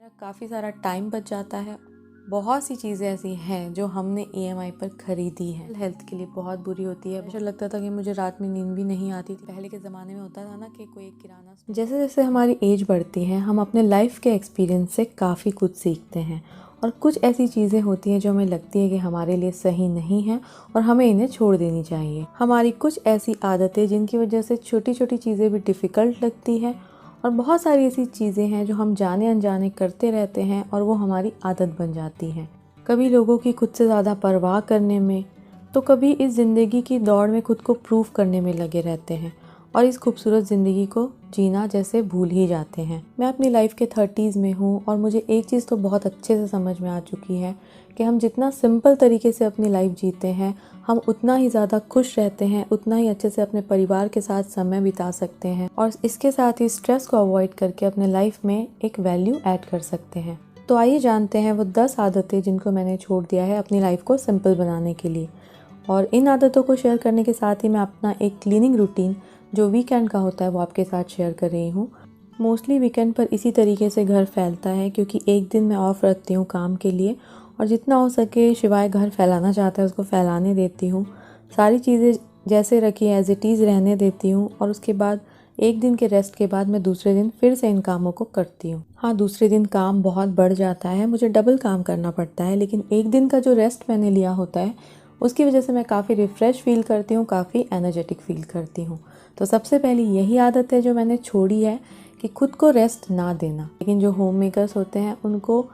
मेरा काफ़ी सारा टाइम बच जाता है। बहुत सी चीज़ें ऐसी हैं जो हमने ईएमआई पर खरीदी हैं। हेल्थ के लिए बहुत बुरी होती है। मुझे लगता था कि मुझे रात में नींद भी नहीं आती थी। पहले के ज़माने में होता था ना कि कोई एक किराना, जैसे जैसे हमारी एज बढ़ती है हम अपने लाइफ के एक्सपीरियंस से काफ़ी कुछ सीखते हैं और कुछ ऐसी चीज़ें होती हैं जो हमें लगती है कि हमारे लिए सही नहीं है और हमें इन्हें छोड़ देनी चाहिए। हमारी कुछ ऐसी आदतें जिनकी वजह से छोटी छोटी चीज़ें भी डिफ़िकल्ट लगती है और बहुत सारी ऐसी चीज़ें हैं जो हम जाने अनजाने करते रहते हैं और वो हमारी आदत बन जाती हैं। कभी लोगों की खुद से ज़्यादा परवाह करने में, तो कभी इस ज़िंदगी की दौड़ में खुद को प्रूव करने में लगे रहते हैं और इस खूबसूरत ज़िंदगी को जीना जैसे भूल ही जाते हैं। मैं अपनी लाइफ के 30s में हूँ और मुझे एक चीज़ तो बहुत अच्छे से समझ में आ चुकी है कि हम जितना सिंपल तरीके से अपनी लाइफ जीते हैं हम उतना ही ज़्यादा खुश रहते हैं, उतना ही अच्छे से अपने परिवार के साथ समय बिता सकते हैं और इसके साथ ही स्ट्रेस को अवॉइड करके अपने लाइफ में एक वैल्यू ऐड कर सकते हैं। तो आइए जानते हैं वो 10 आदतें जिनको मैंने छोड़ दिया है अपनी लाइफ को सिंपल बनाने के लिए। और इन आदतों को शेयर करने के साथ ही मैं अपना एक क्लीनिंग रूटीन जो वीकेंड का होता है वो आपके साथ शेयर कर रही हूँ। मोस्टली वीकेंड पर इसी तरीके से घर फैलता है क्योंकि एक दिन मैं ऑफ रखती हूँ काम के लिए और जितना हो सके शिवाय घर फैलाना चाहता है उसको फैलाने देती हूँ। सारी चीज़ें जैसे रखी एज इट इज़ रहने देती हूँ और उसके बाद एक दिन के रेस्ट के बाद मैं दूसरे दिन फिर से इन कामों को करती हूँ। हाँ, दूसरे दिन काम बहुत बढ़ जाता है, मुझे डबल काम करना पड़ता है, लेकिन एक दिन का जो रेस्ट मैंने लिया होता है उसकी वजह से मैं काफ़ी रिफ़्रेश फील करती हूँ, काफ़ी एनर्जेटिक फील करती हूँ। तो सबसे पहली यही आदत है जो मैंने छोड़ी है कि खुद को रेस्ट ना देना। लेकिन जो होम मेकर्स होते हैं उनको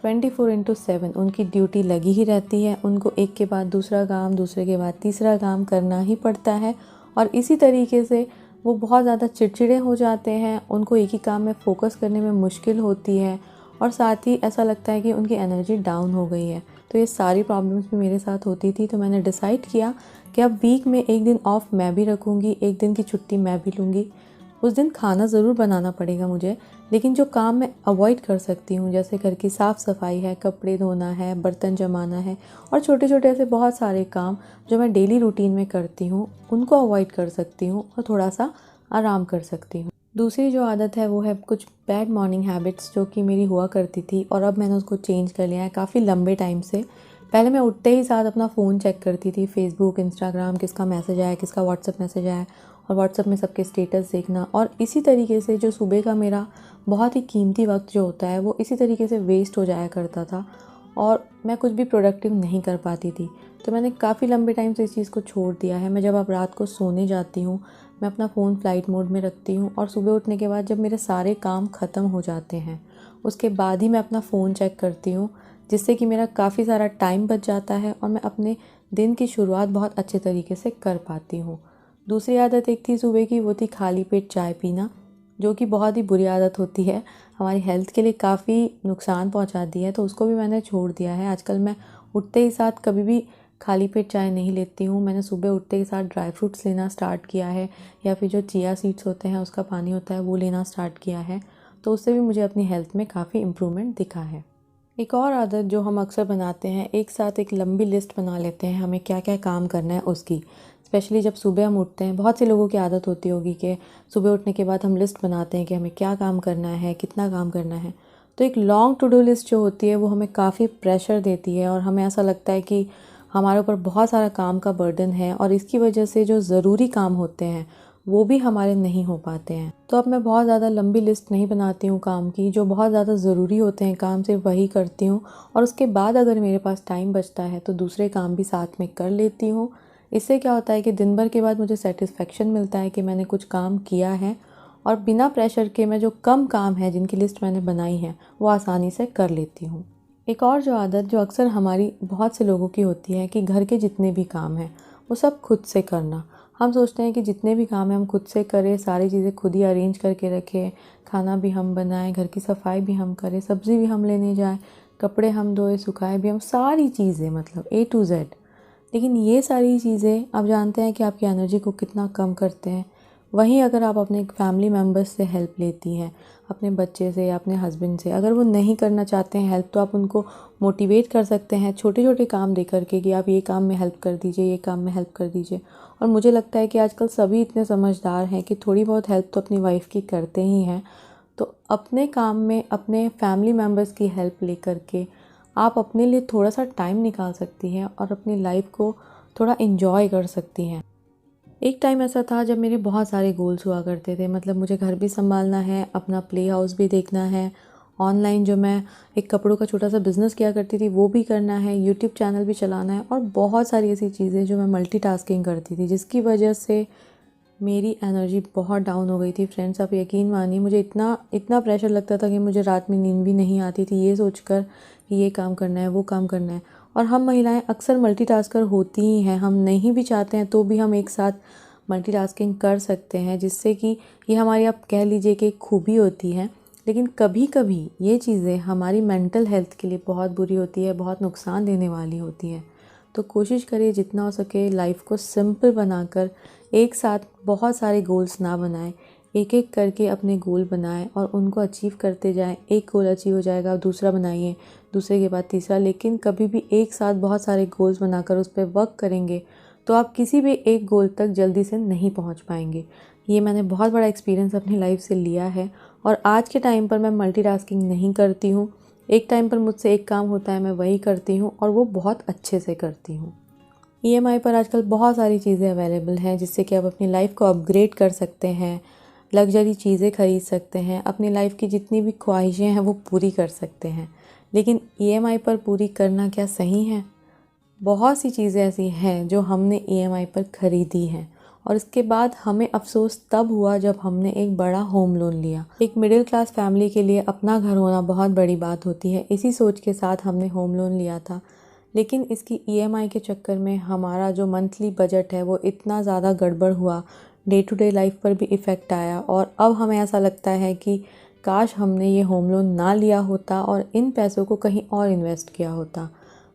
24/7 उनकी ड्यूटी लगी ही रहती है। उनको एक के बाद दूसरा काम, दूसरे के बाद तीसरा काम करना ही पड़ता है और इसी तरीके से वो बहुत ज़्यादा चिड़चिड़े हो जाते हैं। उनको एक ही काम में फ़ोकस करने में मुश्किल होती है और साथ ही ऐसा लगता है कि उनकी एनर्जी डाउन हो गई है। तो ये सारी प्रॉब्लम्स भी मेरे साथ होती थी। तो मैंने डिसाइड किया कि अब वीक में एक दिन ऑफ मैं भी रखूँगी, एक दिन की छुट्टी मैं भी लूँगी। उस दिन खाना ज़रूर बनाना पड़ेगा मुझे, लेकिन जो काम मैं अवॉइड कर सकती हूँ जैसे घर की साफ़ सफाई है, कपड़े धोना है, बर्तन जमाना है और छोटे छोटे ऐसे बहुत सारे काम जो मैं डेली रूटीन में करती हूँ उनको अवॉइड कर सकती हूँ और थोड़ा सा आराम कर सकती हूँ। दूसरी जो आदत है वो है कुछ बैड मॉर्निंग हैबिट्स जो कि मेरी हुआ करती थी और अब मैंने उसको चेंज कर लिया है काफ़ी लंबे टाइम से। पहले मैं उठते ही साथ अपना फ़ोन चेक करती थी, फेसबुक, इंस्टाग्राम, किसका मैसेज आया, किसका व्हाट्सअप मैसेज आया और व्हाट्सअप में सबके स्टेटस देखना और इसी तरीके से जो सुबह का मेरा बहुत ही कीमती वक्त जो होता है वो इसी तरीके से वेस्ट हो जाया करता था और मैं कुछ भी प्रोडक्टिव नहीं कर पाती थी। तो मैंने काफ़ी लंबे टाइम से इस चीज़ को छोड़ दिया है। मैं जब अब रात को सोने जाती हूँ मैं अपना फ़ोन फ्लाइट मोड में रखती हूँ और सुबह उठने के बाद जब मेरे सारे काम ख़त्म हो जाते हैं उसके बाद ही मैं अपना फ़ोन चेक करती हूँ, जिससे कि मेरा काफ़ी सारा टाइम बच जाता है और मैं अपने दिन की शुरुआत बहुत अच्छे तरीके से कर पाती हूँ। दूसरी आदत एक थी सुबह की, वो थी खाली पेट चाय पीना, जो कि बहुत ही बुरी आदत होती है, हमारी हेल्थ के लिए काफ़ी नुकसान पहुंचाती है। तो उसको भी मैंने छोड़ दिया है। आजकल मैं उठते ही साथ कभी भी खाली पेट चाय नहीं लेती हूँ। मैंने सुबह उठते ही साथ ड्राई फ्रूट्स लेना स्टार्ट किया है या फिर जो चिया सीड्स होते हैं उसका पानी होता है वो लेना स्टार्ट किया है। तो उससे भी मुझे अपनी हेल्थ में काफ़ी इम्प्रूवमेंट दिखा है। एक और आदत जो हम अक्सर बनाते हैं, एक साथ एक लंबी लिस्ट बना लेते हैं हमें क्या क्या काम करना है उसकी। स्पेशली जब सुबह हम उठते हैं, बहुत से लोगों की आदत होती होगी कि सुबह उठने के बाद हम लिस्ट बनाते हैं कि हमें क्या काम करना है, कितना काम करना है। तो एक लॉन्ग टू डू लिस्ट जो होती है वो हमें काफ़ी प्रेशर देती है और हमें ऐसा लगता है कि हमारे ऊपर बहुत सारा काम का बर्डन है और इसकी वजह से जो ज़रूरी काम होते हैं वो भी हमारे नहीं हो पाते हैं। तो अब मैं बहुत ज़्यादा लंबी लिस्ट नहीं बनाती हूँ काम की, जो बहुत ज़्यादा ज़रूरी होते हैं काम सिर्फ वही करती हूँ और उसके बाद अगर मेरे पास टाइम बचता है तो दूसरे काम भी साथ में कर लेती हूँ। इससे क्या होता है कि दिन भर के बाद मुझे सेटिस्फेक्शन मिलता है कि मैंने कुछ काम किया है और बिना प्रेशर के मैं जो कम काम है जिनकी लिस्ट मैंने बनाई है वो आसानी से कर लेती हूँ। एक और जो आदत जो अक्सर हमारी बहुत से लोगों की होती है कि घर के जितने भी काम हैं वो सब खुद से करना। हम सोचते हैं कि जितने भी काम हैं हम खुद से करें, सारी चीज़ें खुद ही अरेंज करके रखें, खाना भी हम बनाएं, घर की सफाई भी हम करें, सब्ज़ी भी हम लेने जाएं, कपड़े हम धोए, सुखाए भी हम, सारी चीज़ें मतलब A to Z। लेकिन ये सारी चीज़ें आप जानते हैं कि आपकी एनर्जी को कितना कम करते हैं। वहीं अगर आप अपने फैमिली मेम्बर्स से हेल्प लेती हैं, अपने बच्चे से या अपने हस्बैंड से, अगर वो नहीं करना चाहते हैं हेल्प तो आप उनको मोटिवेट कर सकते हैं छोटे छोटे काम दे करके कि आप ये काम में हेल्प कर दीजिए, ये काम में हेल्प कर दीजिए। और मुझे लगता है कि आजकल सभी इतने समझदार हैं कि थोड़ी बहुत हेल्प तो अपनी वाइफ की करते ही हैं। तो अपने काम में अपने फैमिली मेम्बर्स की हेल्प लेकर के आप अपने लिए थोड़ा सा टाइम निकाल सकती हैं और अपनी लाइफ को थोड़ा इन्जॉय कर सकती हैं। एक टाइम ऐसा था जब मेरे बहुत सारे गोल्स हुआ करते थे, मतलब मुझे घर भी संभालना है, अपना प्ले हाउस भी देखना है, ऑनलाइन जो मैं एक कपड़ों का छोटा सा बिज़नेस किया करती थी वो भी करना है, यूट्यूब चैनल भी चलाना है और बहुत सारी ऐसी चीज़ें जो मैं मल्टीटास्किंग करती थी, जिसकी वजह से मेरी एनर्जी बहुत डाउन हो गई थी। फ्रेंड्स, आप यकीन मानिए, मुझे इतना इतना प्रेशर लगता था कि मुझे रात में नींद भी नहीं आती थी, ये सोचकर कि ये काम करना है, वो काम करना है। और हम महिलाएं अक्सर मल्टीटास्कर होती ही हैं, हम नहीं भी चाहते हैं तो भी हम एक साथ मल्टीटास्किंग कर सकते हैं, जिससे कि ये हमारी, आप कह लीजिए कि एक खूबी होती है। लेकिन कभी कभी ये चीज़ें हमारी मेंटल हेल्थ के लिए बहुत बुरी होती है, बहुत नुकसान देने वाली होती है। तो कोशिश करिए जितना हो सके लाइफ को सिंपल बनाकर एक साथ बहुत सारे गोल्स ना बनाएं, एक एक करके अपने गोल बनाएं और उनको अचीव करते जाएं। एक गोल अचीव हो जाएगा, दूसरा बनाइए, दूसरे के बाद तीसरा, लेकिन कभी भी एक साथ बहुत सारे गोल्स बनाकर उस पर वर्क करेंगे तो आप किसी भी एक गोल तक जल्दी से नहीं पहुंच पाएंगे। ये मैंने बहुत बड़ा एक्सपीरियंस अपनी लाइफ से लिया है और आज के टाइम पर मैं मल्टीटास्किंग नहीं करती हूँ। एक टाइम पर मुझसे एक काम होता है, मैं वही करती हूँ और वो बहुत अच्छे से करती हूँ। ईएमआई पर आजकल बहुत सारी चीज़ें अवेलेबल हैं जिससे कि आप अपनी लाइफ को अपग्रेड कर सकते हैं, लग्जरी चीज़ें खरीद सकते हैं, अपनी लाइफ की जितनी भी ख्वाहिशें हैं वो पूरी कर सकते हैं। लेकिन ईएमआई पर पूरी करना क्या सही है? बहुत सी चीज़ें ऐसी हैं जो हमने ईएमआई पर ख़रीदी हैं और इसके बाद हमें अफसोस तब हुआ जब हमने एक बड़ा होम लोन लिया। एक मिडिल क्लास फैमिली के लिए अपना घर होना बहुत बड़ी बात होती है, इसी सोच के साथ हमने होम लोन लिया था। लेकिन इसकी ईएमआई के चक्कर में हमारा जो मंथली बजट है वो इतना ज़्यादा गड़बड़ हुआ, डे टू डे लाइफ पर भी इफ़ेक्ट आया और अब हमें ऐसा लगता है कि काश हमने ये होम लोन ना लिया होता और इन पैसों को कहीं और इन्वेस्ट किया होता।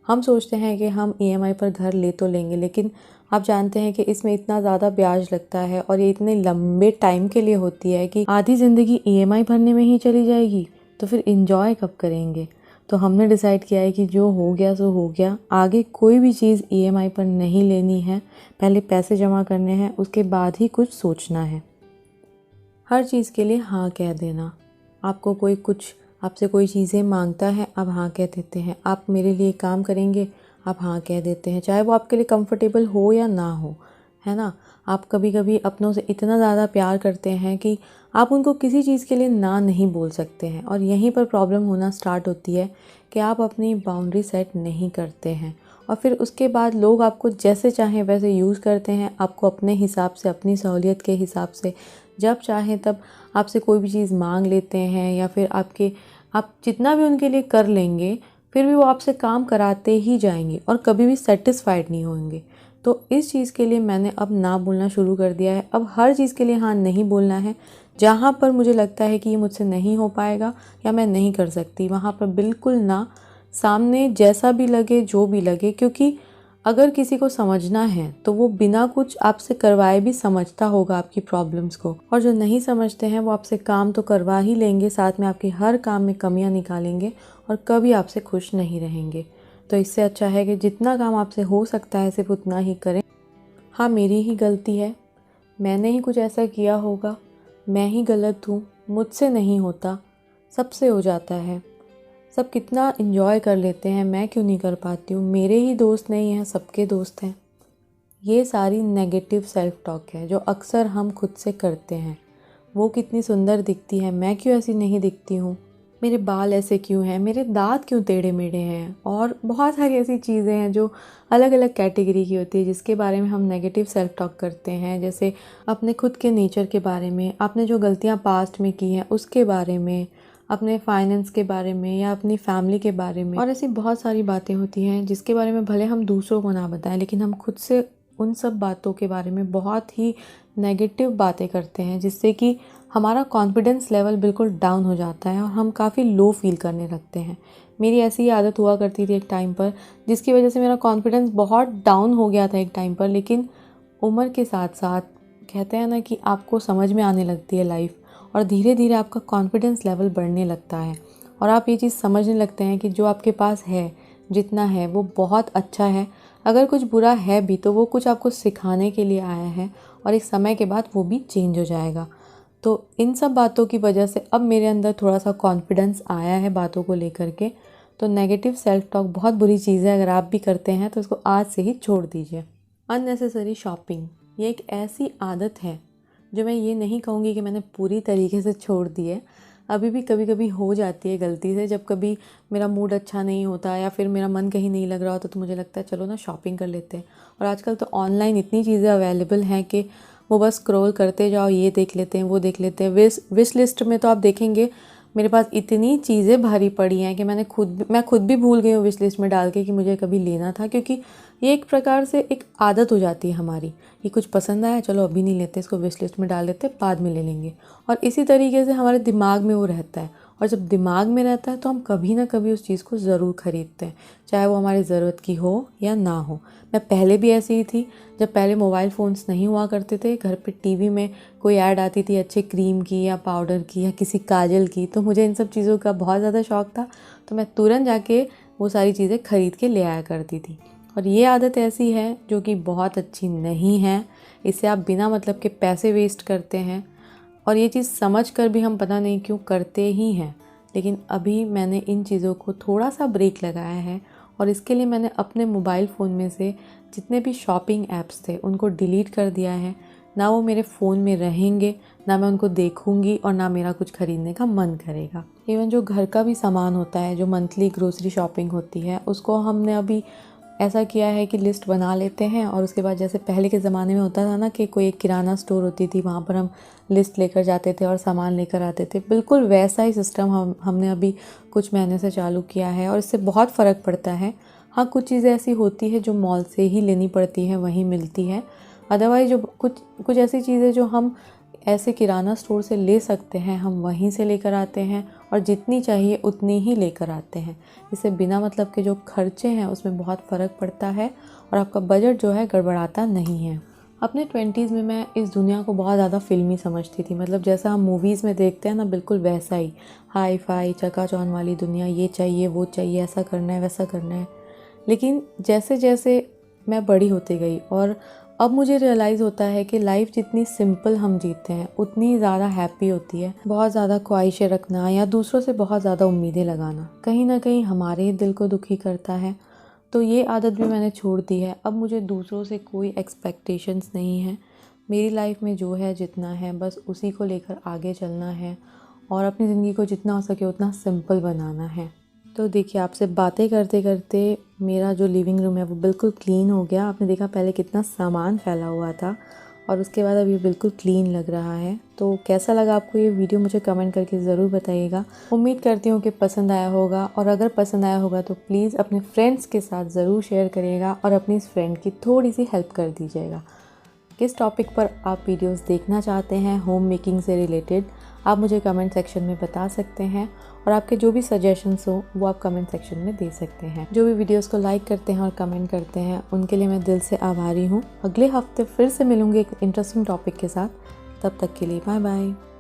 हम सोचते हैं कि हम ईएमआई पर घर ले तो लेंगे, लेकिन आप जानते हैं कि इसमें इतना ज़्यादा ब्याज लगता है और ये इतने लंबे टाइम के लिए होती है कि आधी ज़िंदगी ईएमआई भरने में ही चली जाएगी, तो फिर एंजॉय कब करेंगे। तो हमने डिसाइड किया है कि जो हो गया सो हो गया, आगे कोई भी चीज़ ईएमआई पर नहीं लेनी है, पहले पैसे जमा करने हैं, उसके बाद ही कुछ सोचना है। हर चीज़ के लिए हाँ कह देना। आपको कोई कुछ आपसे कोई चीज़ें मांगता है, आप हाँ कह देते हैं। आप मेरे लिए काम करेंगे, आप हाँ कह देते हैं, चाहे वो आपके लिए कंफर्टेबल हो या ना हो, है ना। आप कभी कभी अपनों से इतना ज़्यादा प्यार करते हैं कि आप उनको किसी चीज़ के लिए ना नहीं बोल सकते हैं और यहीं पर प्रॉब्लम होना स्टार्ट होती है कि आप अपनी बाउंड्री सेट नहीं करते हैं और फिर उसके बाद लोग आपको जैसे चाहें वैसे यूज़ करते हैं, आपको अपने हिसाब से, अपनी सहूलियत के हिसाब से जब चाहें तब आपसे कोई भी चीज़ मांग लेते हैं या फिर आप जितना भी उनके लिए कर लेंगे फिर भी वो आपसे काम कराते ही जाएंगे और कभी भी सेटिस्फाइड नहीं होंगे। तो इस चीज़ के लिए मैंने अब ना बोलना शुरू कर दिया है। अब हर चीज़ के लिए हाँ नहीं बोलना है। जहाँ पर मुझे लगता है कि ये मुझसे नहीं हो पाएगा या मैं नहीं कर सकती, वहाँ पर बिल्कुल ना, सामने जैसा भी लगे जो भी लगे, क्योंकि अगर किसी को समझना है तो वो बिना कुछ आपसे करवाए भी समझता होगा आपकी प्रॉब्लम्स को, और जो नहीं समझते हैं वो आपसे काम तो करवा ही लेंगे, साथ में आपके हर काम में कमियां निकालेंगे और कभी आपसे खुश नहीं रहेंगे। तो इससे अच्छा है कि जितना काम आपसे हो सकता है सिर्फ उतना ही करें। हाँ, मेरी ही गलती है, मैंने ही कुछ ऐसा किया होगा, मैं ही गलत हूँ, मुझसे नहीं होता, सबसे हो जाता है। सब कितना इन्जॉय कर लेते हैं, मैं क्यों नहीं कर पाती हूँ, मेरे ही दोस्त नहीं हैं, सबके दोस्त हैं। ये सारी नेगेटिव सेल्फ टॉक है जो अक्सर हम खुद से करते हैं। वो कितनी सुंदर दिखती है, मैं क्यों ऐसी नहीं दिखती हूँ, मेरे बाल ऐसे क्यों हैं, मेरे दांत क्यों टेढ़े मेढ़े हैं, और बहुत सारी ऐसी चीज़ें हैं जो अलग अलग कैटेगरी की होती है जिसके बारे में हम नेगेटिव सेल्फ टॉक करते हैं। जैसे अपने खुद के नेचर के बारे में, आपने जो गलतियाँ पास्ट में की हैं उसके बारे में, अपने फाइनेंस के बारे में या अपनी फैमिली के बारे में, और ऐसी बहुत सारी बातें होती हैं जिसके बारे में भले हम दूसरों को ना बताएं लेकिन हम खुद से उन सब बातों के बारे में बहुत ही नेगेटिव बातें करते हैं, जिससे कि हमारा कॉन्फिडेंस लेवल बिल्कुल डाउन हो जाता है और हम काफ़ी लो फील करने लगते हैं। मेरी ऐसी ही आदत हुआ करती थी एक टाइम पर, जिसकी वजह से मेरा कॉन्फिडेंस बहुत डाउन हो गया था एक टाइम पर। लेकिन उम्र के साथ साथ कहते हैं ना कि आपको समझ में आने लगती है लाइफ, और धीरे धीरे आपका कॉन्फिडेंस लेवल बढ़ने लगता है और आप ये चीज़ समझने लगते हैं कि जो आपके पास है, जितना है वो बहुत अच्छा है। अगर कुछ बुरा है भी तो वो कुछ आपको सिखाने के लिए आया है और एक समय के बाद वो भी चेंज हो जाएगा। तो इन सब बातों की वजह से अब मेरे अंदर थोड़ा सा कॉन्फिडेंस आया है बातों को लेकर के। तो नेगेटिव सेल्फ टॉक बहुत बुरी चीज़ है, अगर आप भी करते हैं तो इसको आज से ही छोड़ दीजिए। अननेसेसरी शॉपिंग, ये एक ऐसी आदत है जो मैं ये नहीं कहूँगी कि मैंने पूरी तरीके से छोड़ दी है। अभी भी कभी कभी हो जाती है गलती से, जब कभी मेरा मूड अच्छा नहीं होता या फिर मेरा मन कहीं नहीं लग रहा होता तो मुझे लगता है चलो ना शॉपिंग कर लेते हैं। और आजकल तो ऑनलाइन इतनी चीज़ें अवेलेबल हैं कि वो बस स्क्रॉल करते जाओ, ये देख लेते हैं वो देख लेते हैं। विश लिस्ट में तो आप देखेंगे मेरे पास इतनी चीज़ें भरी पड़ी हैं कि मैं खुद भी भूल गई हूँ विश लिस्ट में डाल के कि मुझे कभी लेना था, क्योंकि ये एक प्रकार से एक आदत हो जाती है हमारी। ये कुछ पसंद आया, चलो अभी नहीं लेते, इसको विश लिस्ट में डाल देते, बाद में ले लेंगे। और इसी तरीके से हमारे दिमाग में वो रहता है, और जब दिमाग में रहता है तो हम कभी ना कभी उस चीज़ को ज़रूर ख़रीदते हैं, चाहे वो हमारी ज़रूरत की हो या ना हो। मैं पहले भी ऐसी ही थी, जब पहले मोबाइल फ़ोन्स नहीं हुआ करते थे, घर पे टीवी में कोई ऐड आती थी अच्छे क्रीम की या पाउडर की या किसी काजल की, तो मुझे इन सब चीज़ों का बहुत ज़्यादा शौक़ था। तो मैं तुरंत जाके वो सारी चीज़ें ख़रीद के ले आया करती थी। और ये आदत ऐसी है जो कि बहुत अच्छी नहीं है। इससे आप बिना मतलब के पैसे वेस्ट करते हैं, और ये चीज़ समझ कर भी हम पता नहीं क्यों करते ही हैं। लेकिन अभी मैंने इन चीज़ों को थोड़ा सा ब्रेक लगाया है, और इसके लिए मैंने अपने मोबाइल फ़ोन में से जितने भी शॉपिंग ऐप्स थे उनको डिलीट कर दिया है। ना वो मेरे फ़ोन में रहेंगे, ना मैं उनको देखूंगी, और ना मेरा कुछ ख़रीदने का मन करेगा। इवन जो घर का भी सामान होता है, जो मंथली ग्रोसरी शॉपिंग होती है, उसको हमने अभी ऐसा किया है कि लिस्ट बना लेते हैं, और उसके बाद जैसे पहले के ज़माने में होता था ना कि कोई एक किराना स्टोर होती थी, वहाँ पर हम लिस्ट लेकर जाते थे और सामान लेकर आते थे, बिल्कुल वैसा ही सिस्टम हमने अभी कुछ महीने से चालू किया है, और इससे बहुत फ़र्क पड़ता है। हाँ, कुछ चीज़ें ऐसी होती है जो मॉल से ही लेनी पड़ती है, वहीं मिलती है। अदरवाइज़ जो कुछ ऐसी चीज़ें जो हम ऐसे किराना स्टोर से ले सकते हैं, हम वहीं से लेकर आते हैं, और जितनी चाहिए उतनी ही लेकर आते हैं। इससे बिना मतलब के जो खर्चे हैं उसमें बहुत फ़र्क पड़ता है, और आपका बजट जो है गड़बड़ाता नहीं है। अपने 20s में मैं इस दुनिया को बहुत ज़्यादा फ़िल्मी समझती थी, मतलब जैसा हम मूवीज़ में देखते हैं ना, बिल्कुल वैसा ही हाई फाई चकाचौंध वाली दुनिया, ये चाहिए वो चाहिए, ऐसा करना है वैसा करना है। लेकिन जैसे जैसे मैं बड़ी होती गई, और अब मुझे रियलाइज़ होता है कि लाइफ जितनी सिंपल हम जीते हैं उतनी ज़्यादा हैप्पी होती है। बहुत ज़्यादा ख्वाहिशें रखना या दूसरों से बहुत ज़्यादा उम्मीदें लगाना कहीं ना कहीं हमारे दिल को दुखी करता है। तो ये आदत भी मैंने छोड़ दी है। अब मुझे दूसरों से कोई एक्सपेक्टेशंस नहीं है। मेरी लाइफ में जो है जितना है बस उसी को लेकर आगे चलना है, और अपनी ज़िंदगी को जितना हो सके उतना सिंपल बनाना है। तो देखिए, आपसे बातें करते करते मेरा जो लिविंग रूम है वो बिल्कुल क्लीन हो गया। आपने देखा पहले कितना सामान फैला हुआ था, और उसके बाद अभी बिल्कुल क्लीन लग रहा है। तो कैसा लगा आपको ये वीडियो, मुझे कमेंट करके ज़रूर बताइएगा। उम्मीद करती हूँ कि पसंद आया होगा, और अगर पसंद आया होगा तो प्लीज़ अपने फ्रेंड्स के साथ ज़रूर शेयर करिएगा, और अपनी इस फ्रेंड की थोड़ी सी हेल्प कर दीजिएगा। किस टॉपिक पर आप वीडियोस देखना चाहते हैं होम मेकिंग से रिलेटेड, आप मुझे कमेंट सेक्शन में बता सकते हैं, और आपके जो भी सजेशंस हो वो आप कमेंट सेक्शन में दे सकते हैं। जो भी वीडियोस को लाइक करते हैं और कमेंट करते हैं उनके लिए मैं दिल से आभारी हूँ। अगले हफ्ते फिर से मिलूंगी एक इंटरेस्टिंग टॉपिक के साथ। तब तक के लिए बाय बाय।